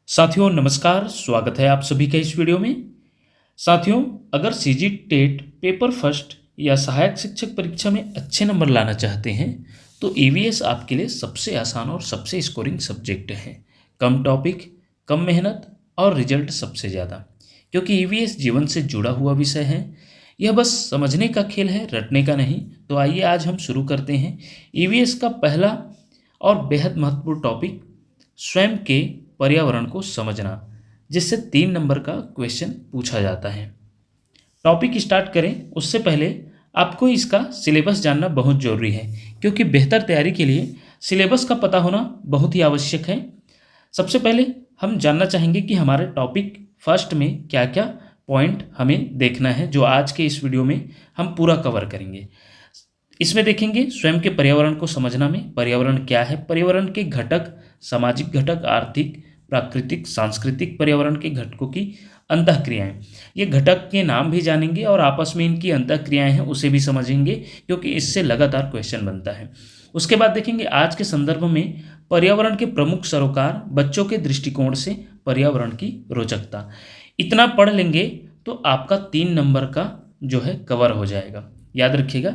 साथियों नमस्कार, स्वागत है आप सभी का इस वीडियो में। साथियों, अगर सीजी टेट पेपर फर्स्ट या सहायक शिक्षक परीक्षा में अच्छे नंबर लाना चाहते हैं तो ईवीएस आपके लिए सबसे आसान और सबसे स्कोरिंग सब्जेक्ट है। कम टॉपिक, कम मेहनत और रिजल्ट सबसे ज़्यादा, क्योंकि ईवीएस जीवन से जुड़ा हुआ विषय है। यह बस समझने का खेल है, रटने का नहीं। तो आइए आज हम शुरू करते हैं। ईवीएस का पहला और बेहद महत्वपूर्ण टॉपिक स्वयं के पर्यावरण को समझना, जिससे 3 नंबर का क्वेश्चन पूछा जाता है। टॉपिक स्टार्ट करें उससे पहले आपको इसका सिलेबस जानना बहुत ज़रूरी है, क्योंकि बेहतर तैयारी के लिए सिलेबस का पता होना बहुत ही आवश्यक है। सबसे पहले हम जानना चाहेंगे कि हमारे टॉपिक फर्स्ट में क्या क्या पॉइंट हमें देखना है, जो आज के इस वीडियो में हम पूरा कवर करेंगे। इसमें देखेंगे स्वयं के पर्यावरण को समझना में पर्यावरण क्या है, पर्यावरण के घटक, सामाजिक घटक, आर्थिक, प्राकृतिक, सांस्कृतिक पर्यावरण के घटकों की अंतःक्रियाएं। ये घटक के नाम भी जानेंगे और आपस में इनकी अंतःक्रियाएं हैं उसे भी समझेंगे, क्योंकि इससे लगातार क्वेश्चन बनता है। उसके बाद देखेंगे आज के संदर्भ में पर्यावरण के प्रमुख सरोकार, बच्चों के दृष्टिकोण से पर्यावरण की रोचकता। इतना पढ़ लेंगे तो आपका 3 नंबर का जो है कवर हो जाएगा। याद रखिएगा,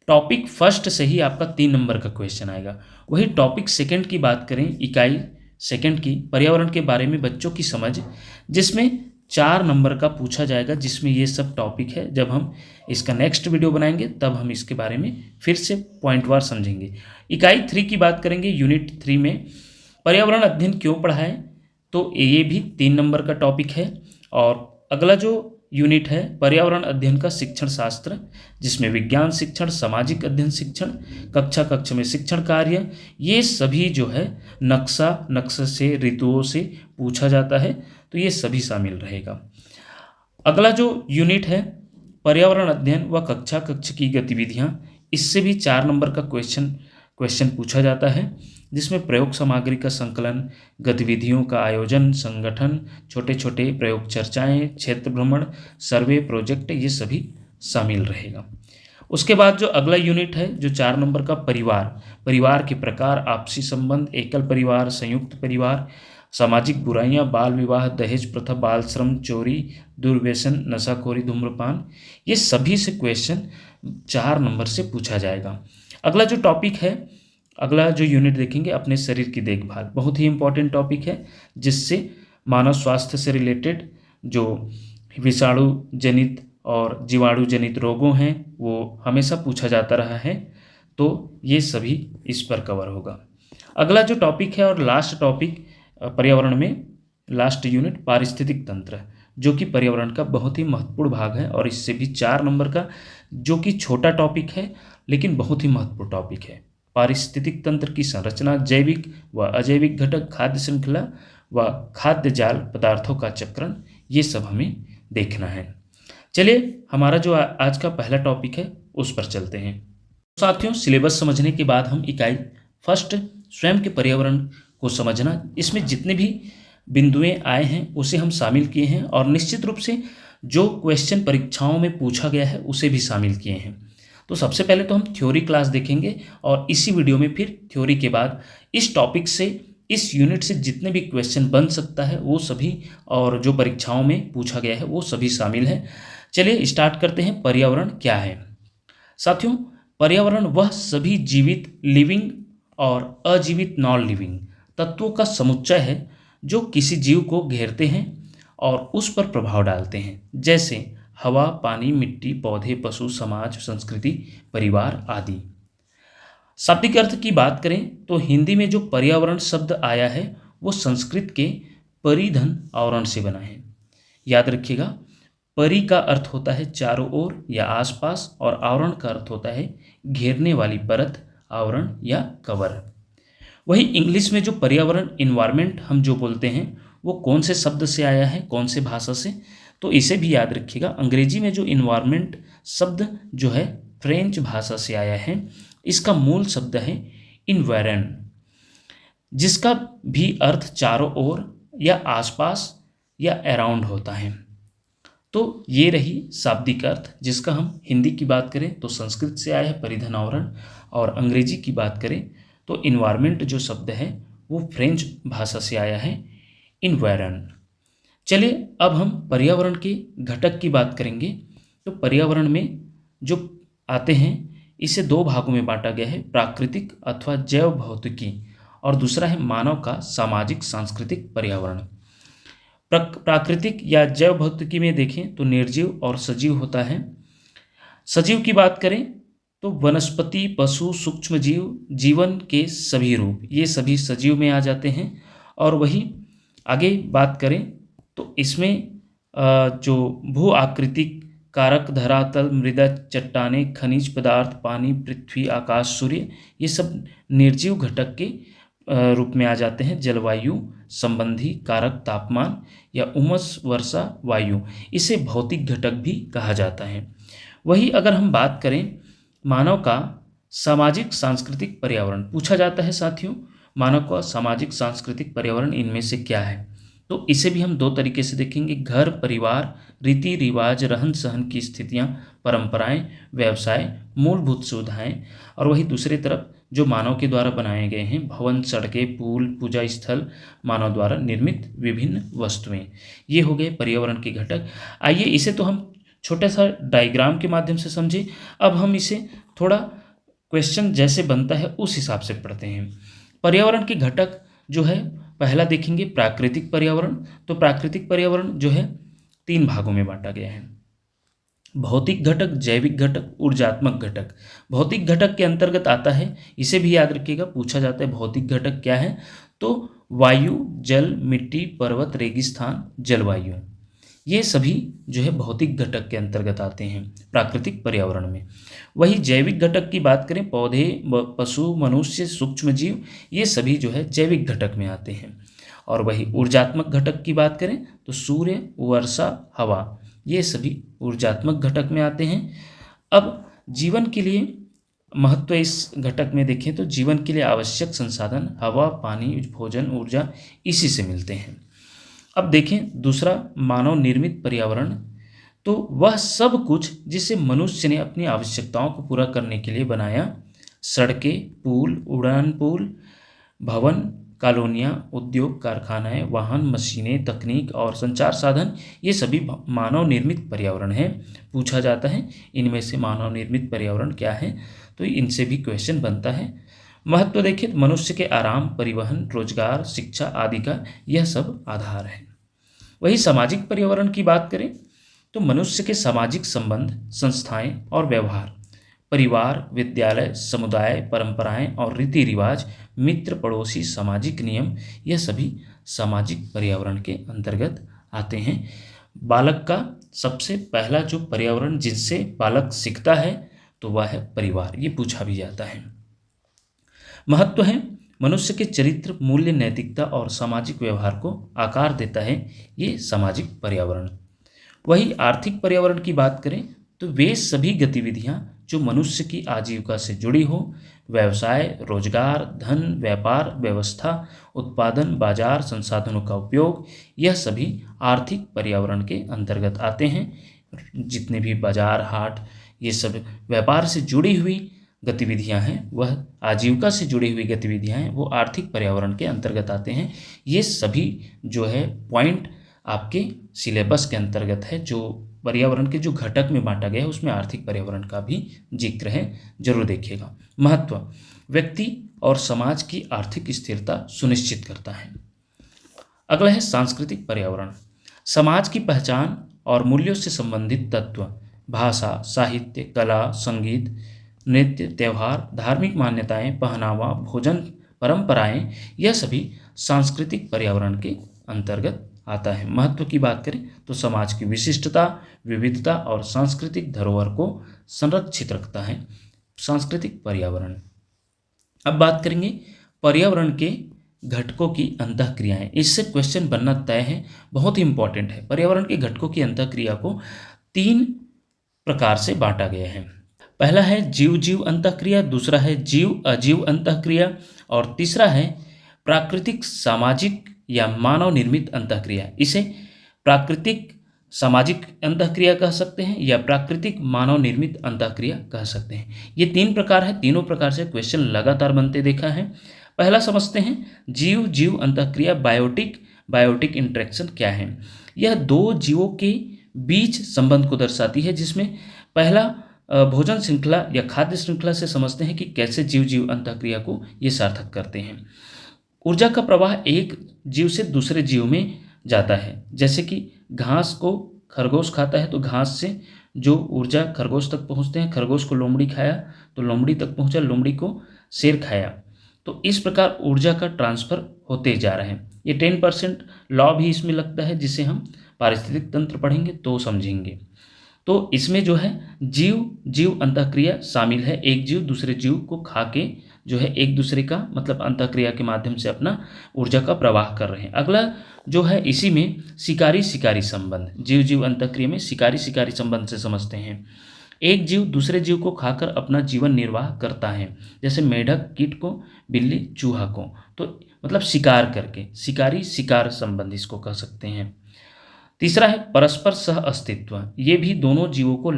टॉपिक फर्स्ट से ही आपका 3 नंबर का क्वेश्चन आएगा। वही टॉपिक सेकंड की बात करें, इकाई सेकंड की, पर्यावरण के बारे में बच्चों की समझ, जिसमें 4 नंबर का पूछा जाएगा, जिसमें ये सब टॉपिक है। जब हम इसका नेक्स्ट वीडियो बनाएंगे तब हम इसके बारे में फिर से पॉइंटवार समझेंगे। इकाई 3 की बात करेंगे, यूनिट 3 में पर्यावरण अध्ययन क्यों पढ़ाएं, तो ये भी 3 नंबर का टॉपिक है। और अगला जो यूनिट है पर्यावरण अध्ययन का शिक्षण शास्त्र, जिसमें विज्ञान शिक्षण, सामाजिक अध्ययन शिक्षण, कक्ष में शिक्षण कार्य, ये सभी जो है नक्शा से, ऋतुओं से पूछा जाता है, तो ये सभी शामिल रहेगा। अगला जो यूनिट है पर्यावरण अध्ययन व कक्ष की गतिविधियाँ, इससे भी 4 नंबर का क्वेश्चन पूछा जाता है, जिसमें प्रयोग सामग्री का संकलन, गतिविधियों का आयोजन, संगठन, छोटे छोटे प्रयोग चर्चाएं, क्षेत्र भ्रमण, सर्वे, प्रोजेक्ट, ये सभी शामिल रहेगा। उसके बाद जो अगला यूनिट है जो 4 नंबर का परिवार के प्रकार, आपसी संबंध, एकल परिवार, संयुक्त परिवार, सामाजिक बुराइयां, बाल विवाह, दहेज प्रथा, बाल श्रम, चोरी, दुर्व्यसन, नशाखोरी, धूम्रपान, ये सभी से क्वेश्चन 4 नंबर से पूछा जाएगा। अगला जो टॉपिक है, अगला जो यूनिट देखेंगे अपने शरीर की देखभाल, बहुत ही इंपॉर्टेंट टॉपिक है, जिससे मानव स्वास्थ्य से रिलेटेड जो विषाणु जनित और जीवाणु जनित रोगों हैं वो हमेशा पूछा जाता रहा है, तो ये सभी इस पर कवर होगा। अगला जो टॉपिक है और लास्ट टॉपिक पर्यावरण में लास्ट यूनिट पारिस्थितिक तंत्र, जो कि पर्यावरण का बहुत ही महत्वपूर्ण भाग है, और इससे भी 4 नंबर का, जो कि छोटा टॉपिक है लेकिन बहुत ही महत्वपूर्ण टॉपिक है। पारिस्थितिक तंत्र की संरचना, जैविक व अजैविक घटक, खाद्य श्रृंखला व खाद्य जाल पदार्थों का चक्रण, ये सब हमें देखना है। चलिए हमारा जो आज का पहला टॉपिक है उस पर चलते हैं। साथियों, सिलेबस समझने के बाद हम इकाई फर्स्ट स्वयं के पर्यावरण को समझना, इसमें जितने भी बिंदुएं आए हैं उसे हम शामिल किए हैं, और निश्चित रूप से जो क्वेश्चन परीक्षाओं में पूछा गया है उसे भी शामिल किए हैं। तो सबसे पहले तो हम थ्योरी क्लास देखेंगे, और इसी वीडियो में फिर थ्योरी के बाद इस टॉपिक से, इस यूनिट से जितने भी क्वेश्चन बन सकता है वो सभी, और जो परीक्षाओं में पूछा गया है वो सभी शामिल है। चलिए स्टार्ट करते हैं। पर्यावरण क्या है? साथियों, पर्यावरण वह सभी जीवित, लिविंग और अजीवित, नॉन लिविंग तत्वों का समुच्चय है जो किसी जीव को घेरते हैं और उस पर प्रभाव डालते हैं, जैसे हवा, पानी, मिट्टी, पौधे, पशु, समाज, संस्कृति, परिवार आदि। शाब्दिक अर्थ की बात करें तो हिंदी में जो पर्यावरण शब्द आया है वो संस्कृत के परिधन आवरण से बना है। याद रखिएगा, परि का अर्थ होता है चारों ओर या आसपास, और आवरण का अर्थ होता है घेरने वाली परत, आवरण या कवर। वही इंग्लिश में जो पर्यावरण, इन्वायरमेंट हम जो बोलते हैं, वो कौन से शब्द से आया है, कौन से भाषा से, तो इसे भी याद रखिएगा। अंग्रेजी में जो इन्वायरमेंट शब्द जो है फ्रेंच भाषा से आया है, इसका मूल शब्द है इन्वायरन, जिसका भी अर्थ चारों ओर या आसपास या अराउंड होता है। तो ये रही शाब्दिक अर्थ, जिसका हम हिंदी की बात करें तो संस्कृत से आया है परिधन आवरण, और अंग्रेजी की बात करें तो इन्वायरमेंट जो शब्द है वो फ्रेंच भाषा से आया है इन्वायरन। चलिए अब हम पर्यावरण के घटक की बात करेंगे। तो पर्यावरण में जो आते हैं इसे दो भागों में बांटा गया है, प्राकृतिक अथवा जैव भौतिकी, और दूसरा है मानव का सामाजिक सांस्कृतिक पर्यावरण। प्राकृतिक या जैव भौतिकी में देखें तो निर्जीव और सजीव होता है। सजीव की बात करें तो वनस्पति, पशु, सूक्ष्म जीव, जीवन के सभी रूप, ये सभी सजीव में आ जाते हैं। और वही आगे बात करें तो इसमें जो भू आकृतिक कारक, धरातल, मृदा, चट्टानें, खनिज पदार्थ, पानी, पृथ्वी, आकाश, सूर्य, ये सब निर्जीव घटक के रूप में आ जाते हैं। जलवायु संबंधी कारक, तापमान या उमस, वर्षा, वायु, इसे भौतिक घटक भी कहा जाता है। वही अगर हम बात करें मानव का सामाजिक सांस्कृतिक पर्यावरण, पूछा जाता है साथियों मानव का सामाजिक सांस्कृतिक पर्यावरण इनमें से क्या है, तो इसे भी हम दो तरीके से देखेंगे। घर परिवार, रीति रिवाज, रहन सहन की स्थितियाँ, परंपराएं, व्यवसाय, मूलभूत सुविधाएं, और वही दूसरी तरफ जो मानव के द्वारा बनाए गए हैं भवन, सड़कें, पुल, पूजा स्थल, मानव द्वारा निर्मित विभिन्न वस्तुएं, ये हो गए पर्यावरण के घटक। आइए इसे तो हम छोटा सा डायग्राम के माध्यम से समझे, अब हम इसे थोड़ा क्वेश्चन जैसे बनता है उस हिसाब से पढ़ते हैं। पर्यावरण के घटक जो है पहला देखेंगे प्राकृतिक पर्यावरण। तो प्राकृतिक पर्यावरण जो है तीन भागों में बांटा गया है, भौतिक घटक, जैविक घटक, ऊर्जात्मक घटक। भौतिक घटक के अंतर्गत आता है, इसे भी याद रखिएगा, पूछा जाता है भौतिक घटक क्या है, तो वायु, जल, मिट्टी, पर्वत, रेगिस्तान, जलवायु, ये सभी जो है भौतिक घटक के अंतर्गत आते हैं प्राकृतिक पर्यावरण में। वही जैविक घटक की बात करें, पौधे, पशु, मनुष्य, सूक्ष्म जीव, ये सभी जो है जैविक घटक में आते हैं। और वही ऊर्जात्मक घटक की बात करें तो सूर्य, वर्षा, हवा, ये सभी ऊर्जात्मक घटक में आते हैं। अब जीवन के लिए महत्व इस घटक में देखें तो जीवन के लिए आवश्यक संसाधन हवा, पानी, भोजन, ऊर्जा इसी से मिलते हैं। अब देखें दूसरा मानव निर्मित पर्यावरण, तो वह सब कुछ जिसे मनुष्य ने अपनी आवश्यकताओं को पूरा करने के लिए बनाया, सड़कें, पुल, उड़ान पुल, भवन, कॉलोनियाँ, उद्योग, कारखानाएं, वाहन, मशीनें, तकनीक और संचार साधन, ये सभी मानव निर्मित पर्यावरण है। पूछा जाता है इनमें से मानव निर्मित पर्यावरण क्या है, तो इनसे भी क्वेश्चन बनता है। महत्व देखें तो मनुष्य के आराम, परिवहन, रोजगार, शिक्षा आदि का यह सब आधार है। वही सामाजिक पर्यावरण की बात करें तो मनुष्य के सामाजिक संबंध, संस्थाएं और व्यवहार, परिवार, विद्यालय, समुदाय, परंपराएं और रीति रिवाज, मित्र, पड़ोसी, सामाजिक नियम, यह सभी सामाजिक पर्यावरण के अंतर्गत आते हैं। बालक का सबसे पहला जो पर्यावरण जिससे बालक सीखता है तो वह है परिवार, ये पूछा भी जाता है। महत्व है मनुष्य के चरित्र, मूल्य, नैतिकता और सामाजिक व्यवहार को आकार देता है ये सामाजिक पर्यावरण। वही आर्थिक पर्यावरण की बात करें तो वे सभी गतिविधियां जो मनुष्य की आजीविका से जुड़ी हो, व्यवसाय, रोजगार, धन, व्यापार, व्यवस्था, उत्पादन, बाजार, संसाधनों का उपयोग, यह सभी आर्थिक पर्यावरण के अंतर्गत आते हैं। जितने भी बाजार, हाट, ये सब व्यापार से जुड़ी हुई गतिविधियां हैं, वह आजीविका से जुड़ी हुई गतिविधियां हैं, वो आर्थिक पर्यावरण के अंतर्गत आते हैं। ये सभी जो है पॉइंट आपके सिलेबस के अंतर्गत है, जो पर्यावरण के जो घटक में बांटा गया है उसमें आर्थिक पर्यावरण का भी जिक्र है, जरूर देखिएगा। महत्व व्यक्ति और समाज की आर्थिक स्थिरता सुनिश्चित करता है। अगला है सांस्कृतिक पर्यावरण, समाज की पहचान और मूल्यों से संबंधित तत्व, भाषा, साहित्य, कला, संगीत, नृत्य, त्यौहार, धार्मिक मान्यताएं, पहनावा, भोजन, परंपराएं, यह सभी सांस्कृतिक पर्यावरण के अंतर्गत आता है। महत्व की बात करें तो समाज की विशिष्टता, विविधता और सांस्कृतिक धरोहर को संरक्षित रखता है सांस्कृतिक पर्यावरण। अब बात करेंगे पर्यावरण के घटकों की अंतःक्रियाएं, इससे क्वेश्चन बनना तय है, बहुत ही इंपॉर्टेंट है। पर्यावरण के घटकों की अंतःक्रिया को तीन प्रकार से बांटा गया है। पहला है जीव जीव अंतःक्रिया, दूसरा है जीव अजीव अंतःक्रिया और तीसरा है प्राकृतिक सामाजिक या मानव निर्मित अंतःक्रिया। इसे प्राकृतिक सामाजिक अंतःक्रिया कह सकते हैं या प्राकृतिक मानव निर्मित अंतःक्रिया कह सकते हैं। ये तीन प्रकार है, तीनों प्रकार से क्वेश्चन लगातार बनते देखा है। पहला समझते हैं जीव जीव अंतःक्रिया, बायोटिक बायोटिक इंटरेक्शन क्या है? यह दो जीवों के बीच संबंध को दर्शाती है, जिसमें पहला भोजन श्रृंखला या खाद्य श्रृंखला से समझते हैं कि कैसे जीव जीव अंतःक्रिया को ये सार्थक करते हैं। ऊर्जा का प्रवाह एक जीव से दूसरे जीव में जाता है, जैसे कि घास को खरगोश खाता है तो घास से जो ऊर्जा खरगोश तक पहुंचते हैं, खरगोश को लोमड़ी खाया तो लोमड़ी तक पहुंचा, लोमड़ी को शेर खाया, तो इस प्रकार ऊर्जा का ट्रांसफर होते जा रहे हैं। ये 10% लॉ भी इसमें लगता है, जिसे हम पारिस्थितिक तंत्र पढ़ेंगे तो समझेंगे। तो इसमें जो है जीव जीव अंतःक्रिया शामिल है, एक जीव दूसरे जीव को खा के जो है एक दूसरे का मतलब अंतःक्रिया के माध्यम से अपना ऊर्जा का प्रवाह कर रहे हैं। अगला जो है इसी में शिकारी शिकारी संबंध, जीव जीव अंतःक्रिया में शिकारी शिकारी संबंध से समझते हैं। एक जीव दूसरे जीव को खाकर अपना जीवन निर्वाह करता है, जैसे मेढक कीट को, बिल्ली चूहा को, तो मतलब शिकार करके, शिकारी शिकार संबंध इसको कह सकते हैं। तीसरा है परस्पर सह अस्तित्व, ये भी दोनों जीवों को,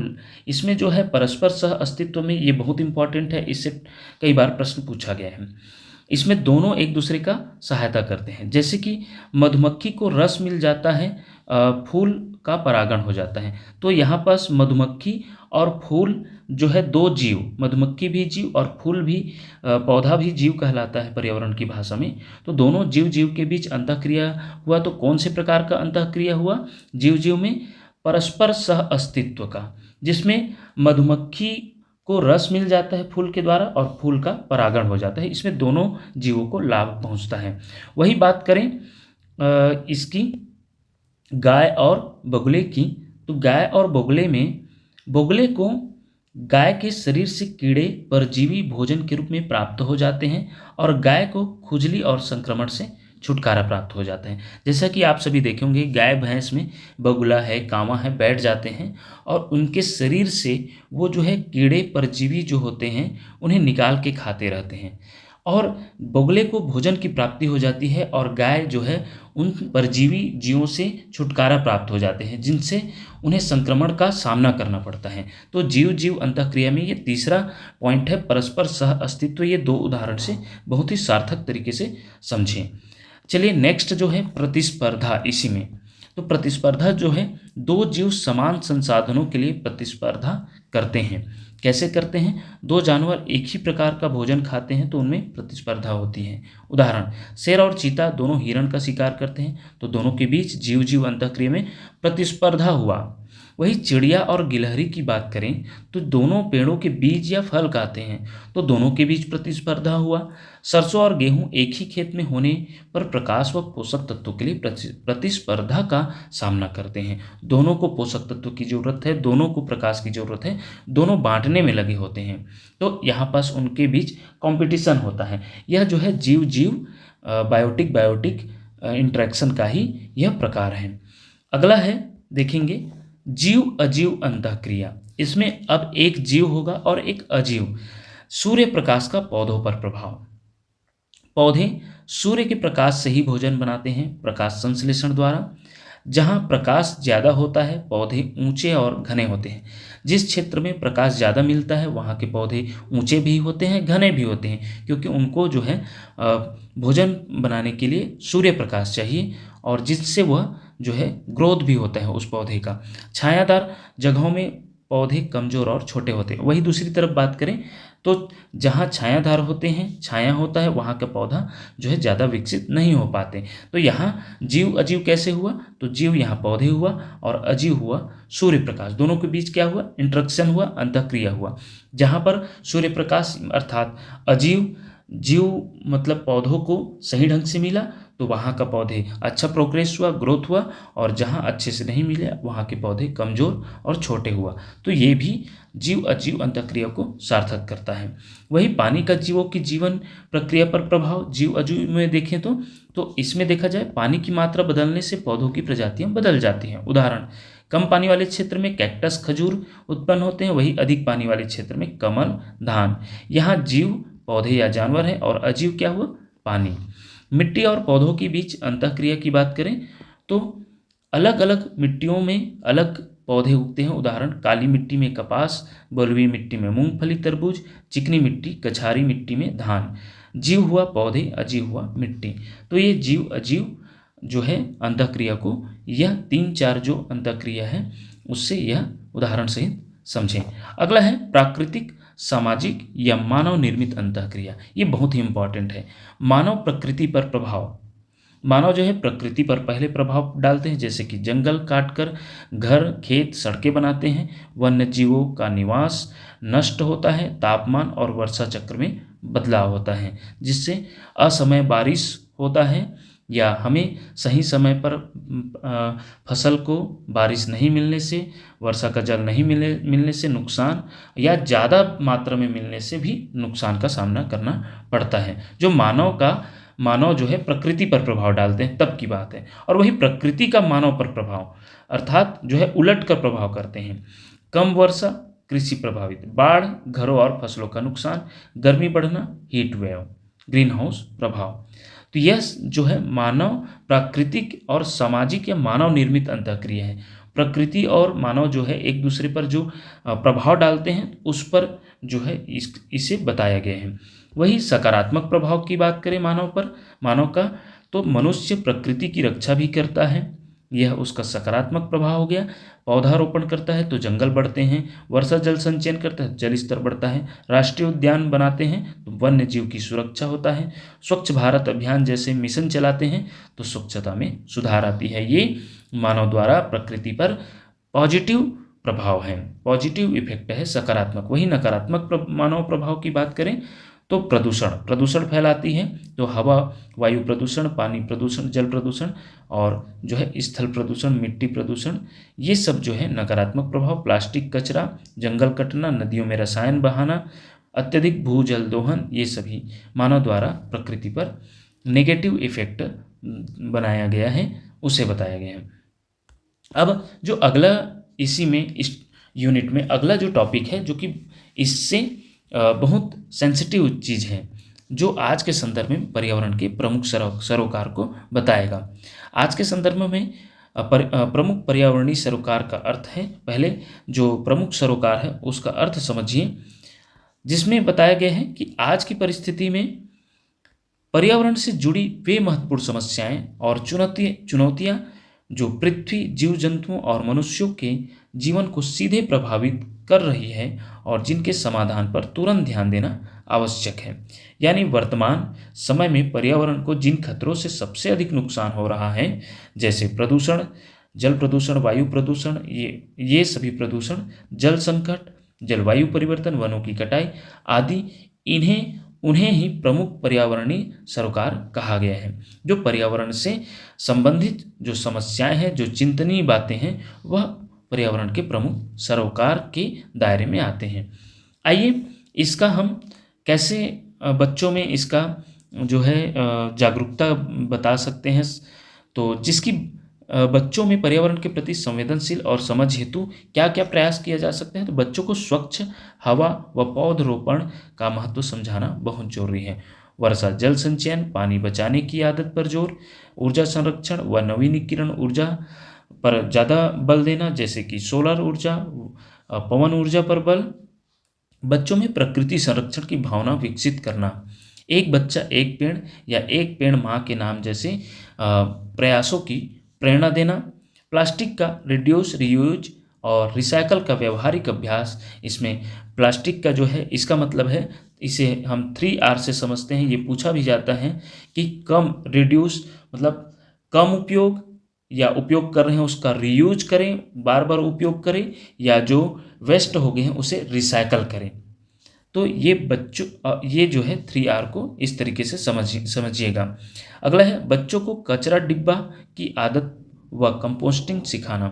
इसमें जो है परस्पर सह अस्तित्व में ये बहुत इंपॉर्टेंट है, इससे कई बार प्रश्न पूछा गया है। इसमें दोनों एक दूसरे का सहायता करते हैं, जैसे कि मधुमक्खी को रस मिल जाता है, फूल का परागण हो जाता है, तो यहाँ पास मधुमक्खी और फूल जो है दो जीव, मधुमक्खी भी जीव और फूल भी, पौधा भी जीव कहलाता है पर्यावरण की भाषा में, तो दोनों जीव जीव के बीच अंतःक्रिया हुआ। तो कौन से प्रकार का अंतःक्रिया हुआ? जीव जीव में परस्पर सह अस्तित्व का, जिसमें मधुमक्खी को रस मिल जाता है फूल के द्वारा और फूल का परागण हो जाता है, इसमें दोनों जीवों को लाभ पहुंचता है। वही बात करें इसकी गाय और बगुले की, तो गाय और बगुले में बगुले को गाय के शरीर से कीड़े परजीवी भोजन के रूप में प्राप्त हो जाते हैं और गाय को खुजली और संक्रमण से छुटकारा प्राप्त हो जाता है। जैसा कि आप सभी देखे होंगे, गाय भैंस में बगुला है, कांवा है, बैठ जाते हैं और उनके शरीर से वो जो है कीड़े परजीवी जो होते हैं उन्हें निकाल के खाते रहते हैं और बगुले को भोजन की प्राप्ति हो जाती है और गाय जो है उन परजीवी जीवों से छुटकारा प्राप्त हो जाते हैं, जिनसे उन्हें संक्रमण का सामना करना पड़ता है। तो जीव जीव अंतःक्रिया में ये तीसरा पॉइंट है, परस्पर सह अस्तित्व। ये दो उदाहरण से बहुत ही सार्थक तरीके से समझें। चलिए नेक्स्ट जो है प्रतिस्पर्धा, इसी में तो प्रतिस्पर्धा जो है दो जीव समान संसाधनों के लिए प्रतिस्पर्धा करते हैं। कैसे करते हैं? दो जानवर एक ही प्रकार का भोजन खाते हैं तो उनमें प्रतिस्पर्धा होती है। उदाहरण, शेर और चीता दोनों हिरण का शिकार करते हैं तो दोनों के बीच जीव जीव अंतःक्रिया में प्रतिस्पर्धा हुआ। वही चिड़िया और गिलहरी की बात करें तो दोनों पेड़ों के बीज या फल खाते हैं तो दोनों के बीच प्रतिस्पर्धा हुआ। सरसों और गेहूं एक ही खेत में होने पर प्रकाश व पोषक तत्वों के लिए प्रतिस्पर्धा का सामना करते हैं। दोनों को पोषक तत्व की जरूरत है, दोनों को प्रकाश की जरूरत है, दोनों बांटने में लगे होते हैं, तो यहाँ पास उनके बीच कंपटीशन होता है। यह जो है जीव जीव बायोटिक इंटरेक्शन का ही यह प्रकार है। अगला है देखेंगे जीव अजीव अंतःक्रिया। इसमें अब एक जीव होगा और एक अजीव। सूर्य प्रकाश का पौधों पर प्रभाव। पौधे सूर्य के प्रकाश से ही भोजन बनाते हैं प्रकाश संश्लेषण द्वारा। जहाँ प्रकाश ज़्यादा होता है पौधे ऊंचे और घने होते हैं। जिस क्षेत्र में प्रकाश ज़्यादा मिलता है वहाँ के पौधे ऊंचे भी होते हैं, घने भी होते हैं, क्योंकि उनको जो है भोजन बनाने के लिए सूर्य प्रकाश चाहिए और जिससे वह जो है ग्रोथ भी होता है उस पौधे का। छायादार जगहों में पौधे कमज़ोर और छोटे होते हैं। वही दूसरी तरफ बात करें तो जहाँ छायादार होते हैं, छाया होता है, वहाँ का पौधा जो है ज़्यादा विकसित नहीं हो पाते। तो यहाँ जीव अजीव कैसे हुआ? तो जीव यहाँ पौधे हुआ और अजीव हुआ सूर्य प्रकाश। दोनों के बीच क्या हुआ? इंटरेक्शन हुआ, अंतःक्रिया हुआ। जहाँ पर सूर्य प्रकाश अर्थात अजीव जीव मतलब पौधों को सही ढंग से मिला तो वहाँ का पौधे अच्छा प्रोग्रेस हुआ, ग्रोथ हुआ, और जहाँ अच्छे से नहीं मिले वहाँ के पौधे कमज़ोर और छोटे हुआ। तो ये भी जीव अजीव अंतःक्रिया को सार्थक करता है। वही पानी का जीवों की जीवन प्रक्रिया पर प्रभाव जीव अजीव में देखें तो इसमें देखा जाए पानी की मात्रा बदलने से पौधों की प्रजातियाँ बदल जाती हैं। उदाहरण, कम पानी वाले क्षेत्र में कैक्टस खजूर उत्पन्न होते हैं, वही अधिक पानी वाले क्षेत्र में कमल धान। यहाँ जीव पौधे या जानवर है और अजीव क्या हुआ? पानी। मिट्टी और पौधों के बीच अंतःक्रिया की बात करें तो अलग अलग मिट्टियों में अलग पौधे उगते हैं। उदाहरण, काली मिट्टी में कपास, बलुई मिट्टी में मूंगफली तरबूज, चिकनी मिट्टी कछारी मिट्टी में धान। जीव हुआ पौधे, अजीव हुआ मिट्टी। तो ये जीव अजीव जो है अंतःक्रिया को यह 3-4 जो अंतःक्रिया है उससे यह उदाहरण सहित समझें। अगला है प्राकृतिक, सामाजिक या मानव निर्मित अंतःक्रिया। ये बहुत ही इंपॉर्टेंट है। मानव प्रकृति पर प्रभाव। मानव जो है प्रकृति पर पहले प्रभाव डालते हैं, जैसे कि जंगल काटकर घर, खेत, सड़कें बनाते हैं, वन्य जीवों का निवास नष्ट होता है, तापमान और वर्षा चक्र में बदलाव होता है, जिससे असमय बारिश होता है या हमें सही समय पर फसल को बारिश नहीं मिलने से, वर्षा का जल नहीं मिलने से नुकसान या ज़्यादा मात्रा में मिलने से भी नुकसान का सामना करना पड़ता है। जो मानव जो है प्रकृति पर प्रभाव डालते हैं तब की बात है। और वही प्रकृति का मानव पर प्रभाव अर्थात जो है उलट कर प्रभाव करते हैं। कम वर्षा, कृषि प्रभावित, बाढ़, घरों और फसलों का नुकसान, गर्मी बढ़ना, हीट वेव, ग्रीन हाउस प्रभाव। तो यह जो है मानव प्राकृतिक और सामाजिक या मानव निर्मित अंतःक्रिया है। प्रकृति और मानव जो है एक दूसरे पर जो प्रभाव डालते हैं उस पर जो है इसे बताया गया है। वही सकारात्मक प्रभाव की बात करें मानव का, तो मनुष्य प्रकृति की रक्षा भी करता है, यह उसका सकारात्मक प्रभाव हो गया। पौधारोपण करता है तो जंगल बढ़ते हैं, वर्षा जल संचयन करता है जल स्तर बढ़ता है, राष्ट्रीय उद्यान बनाते हैं तो वन्य जीव की सुरक्षा होता है, स्वच्छ भारत अभियान जैसे मिशन चलाते हैं तो स्वच्छता में सुधार आती है। ये मानव द्वारा प्रकृति पर पॉजिटिव प्रभाव है, पॉजिटिव इफेक्ट है, सकारात्मक। वही नकारात्मक मानव प्रभाव की बात करें तो प्रदूषण फैलाती है, तो हवा वायु प्रदूषण, पानी प्रदूषण, जल प्रदूषण और जो है स्थल प्रदूषण, मिट्टी प्रदूषण, ये सब जो है नकारात्मक प्रभाव। प्लास्टिक कचरा, जंगल कटना, नदियों में रसायन बहाना, अत्यधिक भूजल दोहन, ये सभी मानव द्वारा प्रकृति पर नेगेटिव इफेक्ट बनाया गया है, उसे बताया गया है। अब जो अगला इस यूनिट में अगला जो टॉपिक है, जो कि इससे बहुत सेंसिटिव चीज़ है, जो आज के संदर्भ में पर्यावरण के प्रमुख सरोकार को बताएगा। आज के संदर्भ में प्रमुख पर्यावरणीय सरोकार का अर्थ है, पहले जो प्रमुख सरोकार है उसका अर्थ समझिए, जिसमें बताया गया है कि आज की परिस्थिति में पर्यावरण से जुड़ी वे महत्वपूर्ण समस्याएं और चुनौतियां जो पृथ्वी, जीव जंतुओं और मनुष्यों के जीवन को सीधे प्रभावित कर रही है और जिनके समाधान पर तुरंत ध्यान देना आवश्यक है। यानी वर्तमान समय में पर्यावरण को जिन खतरों से सबसे अधिक नुकसान हो रहा है, जैसे प्रदूषण, जल प्रदूषण, वायु प्रदूषण, ये सभी प्रदूषण, जल संकट, जलवायु परिवर्तन, वनों की कटाई आदि, उन्हें ही प्रमुख पर्यावरणीय सरोकार कहा गया है। जो पर्यावरण से संबंधित जो समस्याएं हैं, जो चिंतनीय बातें हैं, वह पर्यावरण के प्रमुख सरोकार के दायरे में आते हैं। आइए इसका हम कैसे बच्चों में इसका जो है जागरूकता बता सकते हैं, तो जिसकी बच्चों में पर्यावरण के प्रति संवेदनशील और समझ हेतु क्या क्या प्रयास किया जा सकते हैं। तो बच्चों को स्वच्छ हवा व पौधरोपण का महत्व समझाना बहुत जरूरी है। वर्षा जल संचयन, पानी बचाने की आदत पर जोर, ऊर्जा संरक्षण व नवीनीकरण ऊर्जा पर ज़्यादा बल देना, जैसे कि सोलर ऊर्जा, पवन ऊर्जा पर बल। बच्चों में प्रकृति संरक्षण की भावना विकसित करना, एक बच्चा एक पेड़ या एक पेड़ माँ के नाम जैसे प्रयासों की प्रेरणा देना। प्लास्टिक का रिड्यूस, रीयूज और रिसाइकल का व्यवहारिक अभ्यास। इसमें प्लास्टिक का जो है इसका मतलब है, इसे हम 3R से समझते हैं। ये पूछा भी जाता है कि कम, रिड्यूस मतलब कम उपयोग, या उपयोग कर रहे हैं उसका रीयूज करें, बार बार उपयोग करें, या जो वेस्ट हो गए हैं उसे रिसाइकल करें। तो ये जो है 3R को इस तरीके से समझिएगा। अगला है बच्चों को कचरा डिब्बा की आदत व कंपोस्टिंग सिखाना,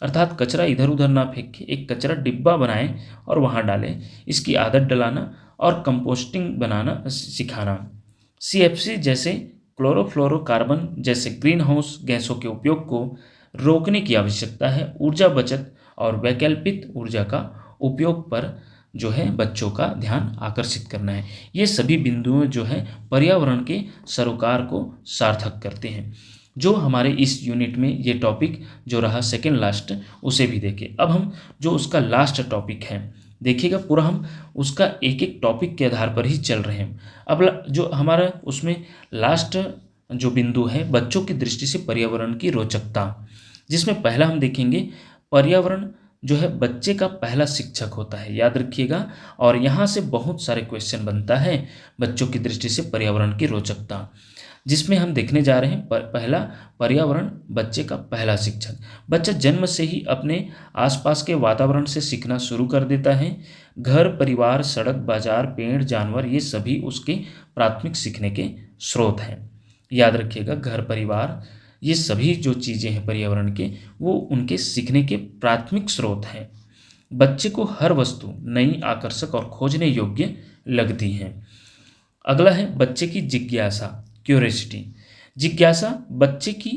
अर्थात कचरा इधर उधर ना फेंके, एक कचरा डिब्बा बनाएं और वहाँ डालें, इसकी आदत डलाना और कंपोस्टिंग बनाना सिखाना। CFC जैसे क्लोरोफ्लोरोकार्बन जैसे ग्रीन हाउस गैसों के उपयोग को रोकने की आवश्यकता है। ऊर्जा बचत और वैकल्पिक ऊर्जा का उपयोग पर जो है बच्चों का ध्यान आकर्षित करना है। ये सभी बिंदुओं जो है पर्यावरण के सरोकार को सार्थक करते हैं। जो हमारे इस यूनिट में ये टॉपिक जो रहा सेकेंड लास्ट, उसे भी देखें। अब हम जो उसका लास्ट टॉपिक है देखिएगा, पूरा हम उसका एक एक टॉपिक के आधार पर ही चल रहे हैं। अब जो हमारा उसमें लास्ट जो बिंदु है बच्चों की दृष्टि से पर्यावरण की रोचकता, जिसमें पहला हम देखेंगे पर्यावरण जो है बच्चे का पहला शिक्षक होता है, याद रखिएगा। और यहाँ से बहुत सारे क्वेश्चन बनता है बच्चों की दृष्टि से पर्यावरण की रोचकता, जिसमें हम देखने जा रहे हैं पहला पर्यावरण बच्चे का पहला शिक्षक। बच्चा जन्म से ही अपने आसपास के वातावरण से सीखना शुरू कर देता है। घर, परिवार, सड़क, बाजार, पेड़, जानवर, ये सभी उसके प्राथमिक सीखने के स्रोत हैं। याद रखिएगा, घर, परिवार, ये सभी जो चीज़ें हैं पर्यावरण के, वो उनके सीखने के प्राथमिक स्रोत हैं। बच्चे को हर वस्तु नई, आकर्षक और खोजने योग्य लगती हैं। अगला है बच्चे की जिज्ञासा, क्यूरियोसिटी। जिज्ञासा बच्चे की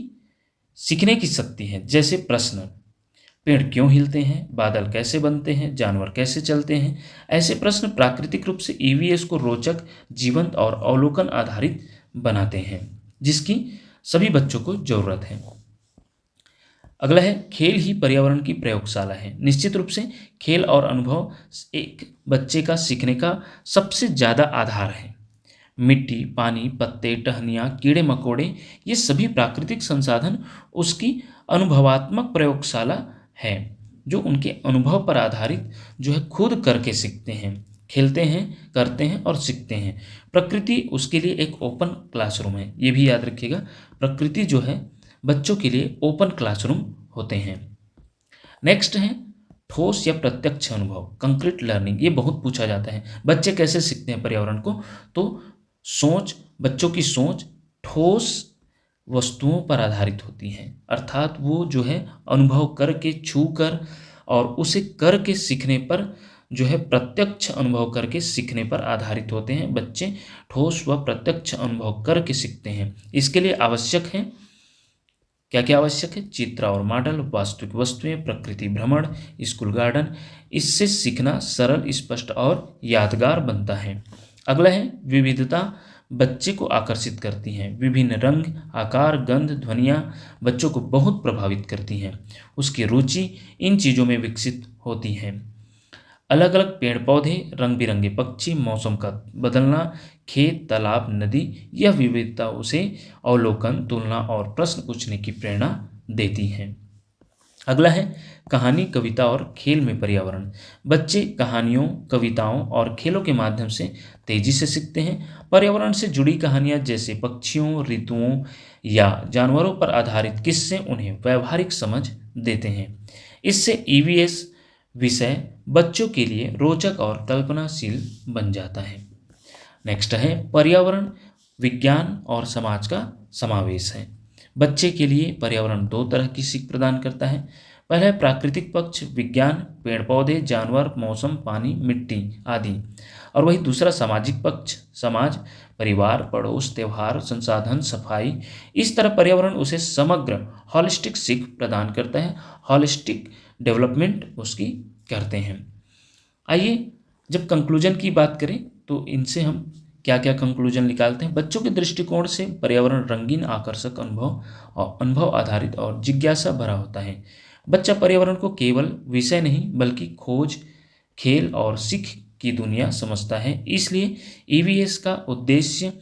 सीखने की शक्ति है। जैसे प्रश्न, पेड़ क्यों हिलते हैं, बादल कैसे बनते हैं, जानवर कैसे चलते हैं। ऐसे प्रश्न प्राकृतिक रूप से ईवीएस को रोचक, जीवंत और अवलोकन आधारित बनाते हैं, जिसकी सभी बच्चों को जरूरत है। अगला है खेल ही पर्यावरण की प्रयोगशाला है। निश्चित रूप से खेल और अनुभव एक बच्चे का सीखने का सबसे ज़्यादा आधार है। मिट्टी, पानी, पत्ते, टहनियाँ, कीड़े मकोड़े, ये सभी प्राकृतिक संसाधन उसकी अनुभवात्मक प्रयोगशाला है, जो उनके अनुभव पर आधारित जो है खुद करके सीखते हैं, खेलते हैं, करते हैं और सीखते हैं। प्रकृति उसके लिए एक ओपन क्लासरूम है, ये भी याद रखिएगा। प्रकृति जो है बच्चों के लिए ओपन क्लासरूम होते हैं। नेक्स्ट है ठोस या प्रत्यक्ष अनुभव, कंक्रीट लर्निंग। ये बहुत पूछा जाता है, बच्चे कैसे सीखते हैं पर्यावरण को। तो सोच, बच्चों की सोच ठोस वस्तुओं पर आधारित होती है, अर्थात वो जो है अनुभव करके, छू कर और उसे करके सीखने पर जो है प्रत्यक्ष अनुभव करके सीखने पर आधारित होते हैं। बच्चे ठोस व प्रत्यक्ष अनुभव करके सीखते हैं। इसके लिए आवश्यक है, क्या क्या आवश्यक है? चित्र और मॉडल, वास्तविक वस्तुएं, प्रकृति भ्रमण, स्कूल गार्डन। इससे सीखना सरल, स्पष्ट और यादगार बनता है। अगला है विविधता बच्चे को आकर्षित करती हैं। विभिन्न रंग, आकार, गंध, ध्वनियाँ बच्चों को बहुत प्रभावित करती हैं। उसकी रुचि इन चीज़ों में विकसित होती है। अलग अलग पेड़ पौधे, रंग बिरंगे पक्षी, मौसम का बदलना, खेत, तालाब, नदी, यह विविधता उसे अवलोकन, तुलना और प्रश्न पूछने की प्रेरणा देती है। अगला है कहानी, कविता और खेल में पर्यावरण। बच्चे कहानियों, कविताओं और खेलों के माध्यम से तेजी से सीखते हैं। पर्यावरण से जुड़ी कहानियाँ जैसे पक्षियों, ऋतुओं या जानवरों पर आधारित किस्से उन्हें व्यावहारिक समझ देते हैं। इससे ईवीएस विषय बच्चों के लिए रोचक और कल्पनाशील बन जाता है। नेक्स्ट है पर्यावरण, विज्ञान और समाज का समावेश है। बच्चे के लिए पर्यावरण दो तरह की सीख प्रदान करता है। पहला है प्राकृतिक पक्ष, विज्ञान, पेड़ पौधे, जानवर, मौसम, पानी, मिट्टी आदि। और वही दूसरा सामाजिक पक्ष, समाज, परिवार, पड़ोस, त्यौहार, संसाधन, सफाई। इस तरह पर्यावरण उसे समग्र हॉलिस्टिक सीख प्रदान करता है, हॉलिस्टिक डेवलपमेंट उसकी करते हैं। आइए जब कंक्लूजन की बात करें तो इनसे हम क्या क्या कंक्लूजन निकालते हैं। बच्चों के दृष्टिकोण से पर्यावरण रंगीन, आकर्षक, अनुभव आधारित और जिज्ञासा भरा होता है। बच्चा पर्यावरण को केवल विषय नहीं बल्कि खोज, खेल और सीख की दुनिया समझता है। इसलिए ईवीएस का उद्देश्य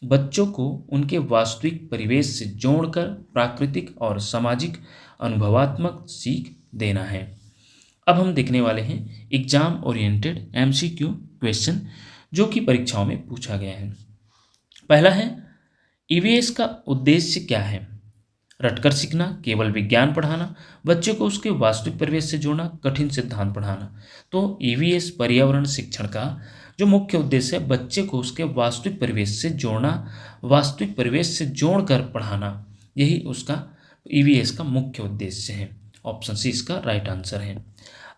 बच्चों को उनके वास्तविक परिवेश से जोड़कर प्राकृतिक और सामाजिक अनुभवात्मक सीख देना है। अब हम देखने वाले हैं एग्जाम ओरिएंटेड एमसीक्यू क्वेश्चन, जो कि परीक्षाओं में पूछा गया है। पहला है ईवीएस का उद्देश्य क्या है? रटकर सीखना, केवल विज्ञान पढ़ाना, बच्चे को उसके वास्तविक परिवेश से जोड़ना, कठिन सिद्धांत पढ़ाना। तो ईवीएस पर्यावरण शिक्षण का जो मुख्य उद्देश्य है बच्चे को उसके वास्तविक परिवेश से जोड़ना, वास्तविक परिवेश से जोड़कर पढ़ाना, यही उसका ईवीएस का मुख्य उद्देश्य है। ऑप्शन सी इसका राइट आंसर है।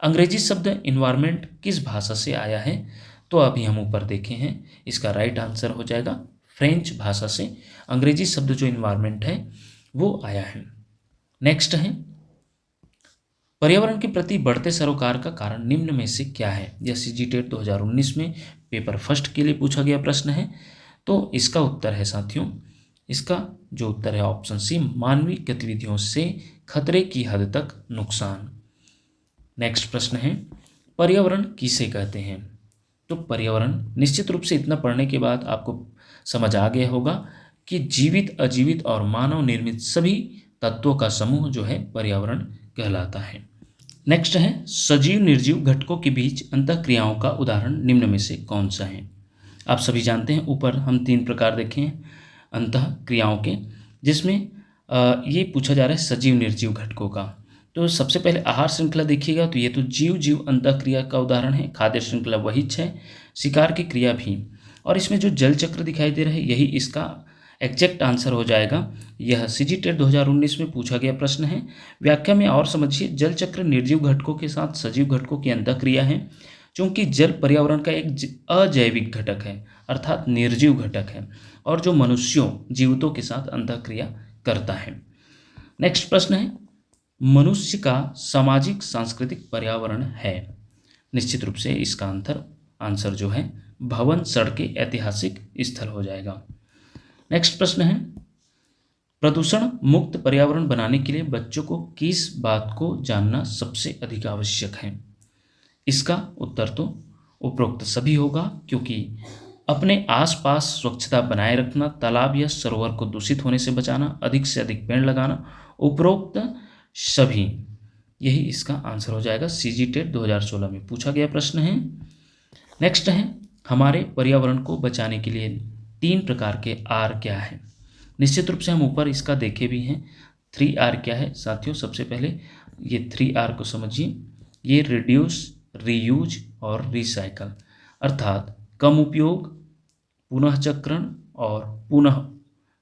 अंग्रेजी शब्द इन्वायरमेंट किस भाषा से आया है? तो अभी हम ऊपर देखे हैं, इसका राइट आंसर हो जाएगा फ्रेंच भाषा से अंग्रेजी शब्द जो इन्वायरमेंट है वो आया है। नेक्स्ट है पर्यावरण के प्रति बढ़ते सरोकार का कारण निम्न में से क्या है? यह सीजीटेट 2019 में पेपर फर्स्ट के लिए पूछा गया प्रश्न है। तो इसका उत्तर है साथियों, इसका जो उत्तर है ऑप्शन सी, मानवीय गतिविधियों से खतरे की हद तक नुकसान। नेक्स्ट प्रश्न है पर्यावरण किसे कहते हैं? तो पर्यावरण निश्चित रूप से इतना पढ़ने के बाद आपको समझ आ गया होगा कि जीवित, अजीवित और मानव निर्मित सभी तत्वों का समूह जो है पर्यावरण कहलाता है। नेक्स्ट है सजीव निर्जीव घटकों के बीच अंतःक्रियाओं का उदाहरण निम्न में से कौन सा है। आप सभी जानते हैं ऊपर हम 3 प्रकार देखे हैं अंतःक्रियाओं के, जिसमें ये पूछा जा रहा है सजीव निर्जीव घटकों का। तो सबसे पहले आहार श्रृंखला देखिएगा तो ये तो जीव जीव अंतःक्रिया का उदाहरण है, खाद्य श्रृंखला वही है, शिकार की क्रिया भी, और इसमें जो जल चक्र दिखाई दे रहा है यही इसका एग्जैक्ट आंसर हो जाएगा। यह सीजीटेट 2019 में पूछा गया प्रश्न है। व्याख्या में और समझिए, जल चक्र निर्जीव घटकों के साथ सजीव घटकों की अंतःक्रिया है। चूंकि जल पर्यावरण का एक अजैविक घटक है अर्थात निर्जीव घटक है और जो मनुष्यों जीवितों के साथ अंतःक्रिया करता है। नेक्स्ट प्रश्न है मनुष्य का सामाजिक सांस्कृतिक पर्यावरण है। निश्चित रूप से इसका आंसर जो है भवन, सड़कें, ऐतिहासिक स्थल हो जाएगा। नेक्स्ट प्रश्न है प्रदूषण मुक्त पर्यावरण बनाने के लिए बच्चों को किस बात को जानना सबसे अधिक आवश्यक है। इसका उत्तर तो उपरोक्त सभी होगा, क्योंकि अपने आसपास स्वच्छता बनाए रखना, तालाब या सरोवर को दूषित होने से बचाना, अधिक से अधिक पेड़ लगाना, उपरोक्त सभी, यही इसका आंसर हो जाएगा। सीजीटेट 2016 में पूछा गया प्रश्न है। नेक्स्ट है हमारे पर्यावरण को बचाने के लिए 3 प्रकार के आर क्या है। निश्चित रूप से हम ऊपर इसका देखे भी हैं। 3R क्या है साथियों, सबसे पहले ये 3R को समझिए। ये रिड्यूस, रीयूज और रिसाइकल, अर्थात कम उपयोग, पुनः चक्रण और पुनः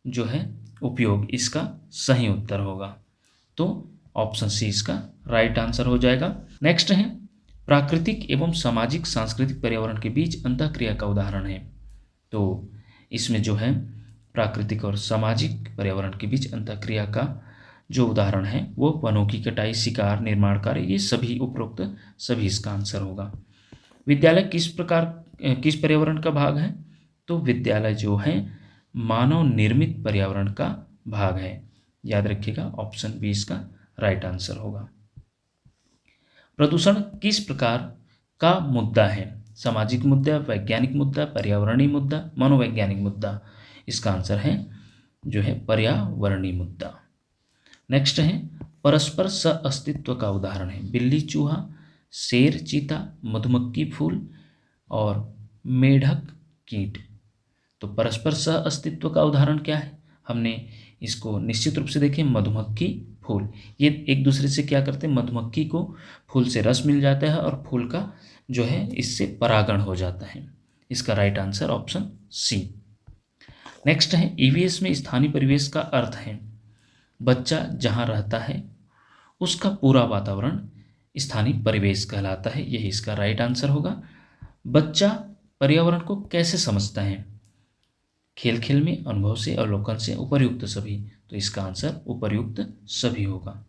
जो है उपयोग, इसका सही उत्तर होगा। तो ऑप्शन सी इसका राइट आंसर हो जाएगा। नेक्स्ट है प्राकृतिक एवं सामाजिक सांस्कृतिक पर्यावरण के बीच अंतःक्रिया का उदाहरण है। तो इसमें जो है प्राकृतिक और सामाजिक पर्यावरण के बीच अंतःक्रिया का जो उदाहरण है वो वनों की कटाई, शिकार, निर्माण कार्य, ये सभी उपरोक्त सभी इसका आंसर होगा। विद्यालय किस पर्यावरण का भाग है। तो विद्यालय जो है मानव निर्मित पर्यावरण का भाग है। याद रखिएगा ऑप्शन बी इसका राइट आंसर होगा। प्रदूषण किस प्रकार का मुद्दा है। सामाजिक मुद्दा, वैज्ञानिक मुद्दा, पर्यावरणीय मुद्दा, मनोवैज्ञानिक मुद्दा। इसका आंसर है जो है पर्यावरणीय मुद्दा। नेक्स्ट है परस्पर सहअस्तित्व का उदाहरण है। बिल्ली चूहा, शेर चीता, मधुमक्खी फूल और मेढक कीट। तो परस्पर सहअस्तित्व का उदाहरण क्या है। हमने इसको निश्चित रूप से देखें, मधुमक्खी फूल, ये एक दूसरे से क्या करते हैं, मधुमक्खी को फूल से रस मिल जाता है और फूल का जो है इससे परागण हो जाता है। इसका right answer option C. Next है ईवीएस में स्थानीय परिवेश का अर्थ है बच्चा जहाँ रहता है उसका पूरा वातावरण स्थानीय परिवेश कहलाता है। यही इसका राइट आंसर होगा। बच्चा पर्यावरण को कैसे समझता है। खेल खेल में, अनुभव से, अवलोकन से, उपर्युक्त सभी। तो इसका आंसर उपर्युक्त सभी होगा।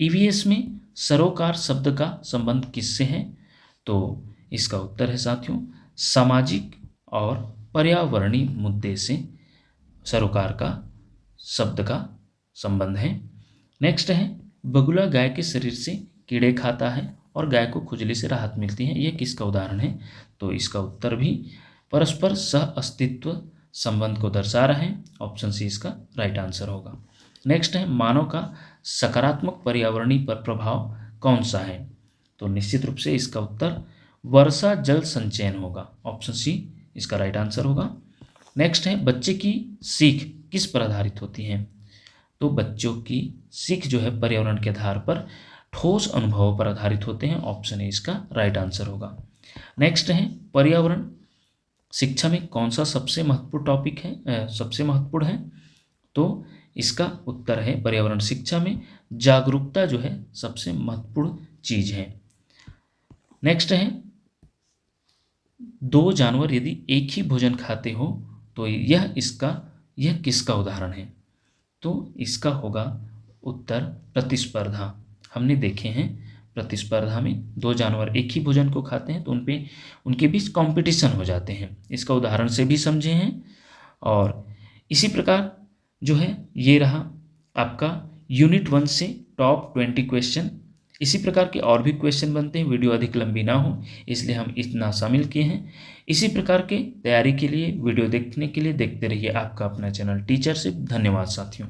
ईवीएस में सरोकार शब्द का संबंध किससे है। तो इसका उत्तर है साथियों सामाजिक और पर्यावरणीय मुद्दे से सरोकार का शब्द का संबंध है। नेक्स्ट है बगुला गाय के शरीर से कीड़े खाता है और गाय को खुजली से राहत मिलती है। यह किसका उदाहरण है। तो इसका उत्तर भी परस्पर सह अस्तित्व संबंध को दर्शा रहा है। ऑप्शन सी इसका राइट आंसर होगा। नेक्स्ट है मानव का सकारात्मक पर्यावरणीय पर प्रभाव कौन सा है। तो निश्चित रूप से इसका उत्तर वर्षा जल संचयन होगा। ऑप्शन सी इसका राइट आंसर होगा। नेक्स्ट है बच्चे की सीख किस पर आधारित होती है। तो बच्चों की सीख जो है पर्यावरण के आधार पर ठोस अनुभवों पर आधारित होते हैं। ऑप्शन ए इसका राइट आंसर होगा। नेक्स्ट है पर्यावरण शिक्षा में कौन सा सबसे महत्वपूर्ण टॉपिक है, सबसे महत्वपूर्ण है। तो इसका उत्तर है पर्यावरण शिक्षा में जागरूकता जो है सबसे महत्वपूर्ण चीज है। नेक्स्ट है दो जानवर यदि एक ही भोजन खाते हो तो यह किसका उदाहरण है। तो इसका होगा उत्तर प्रतिस्पर्धा। हमने देखे हैं प्रतिस्पर्धा में दो जानवर एक ही भोजन को खाते हैं तो उनके बीच कंपटीशन हो जाते हैं। इसका उदाहरण से भी समझे हैं। और इसी प्रकार जो है ये रहा आपका यूनिट 1 से टॉप 20 क्वेश्चन इसी प्रकार के और भी क्वेश्चन बनते हैं, वीडियो अधिक लंबी ना हो इसलिए हम इतना शामिल किए हैं। इसी प्रकार के तैयारी के लिए वीडियो देखने के लिए देखते रहिए आपका अपना चैनल टीचरशिप। धन्यवाद साथियों।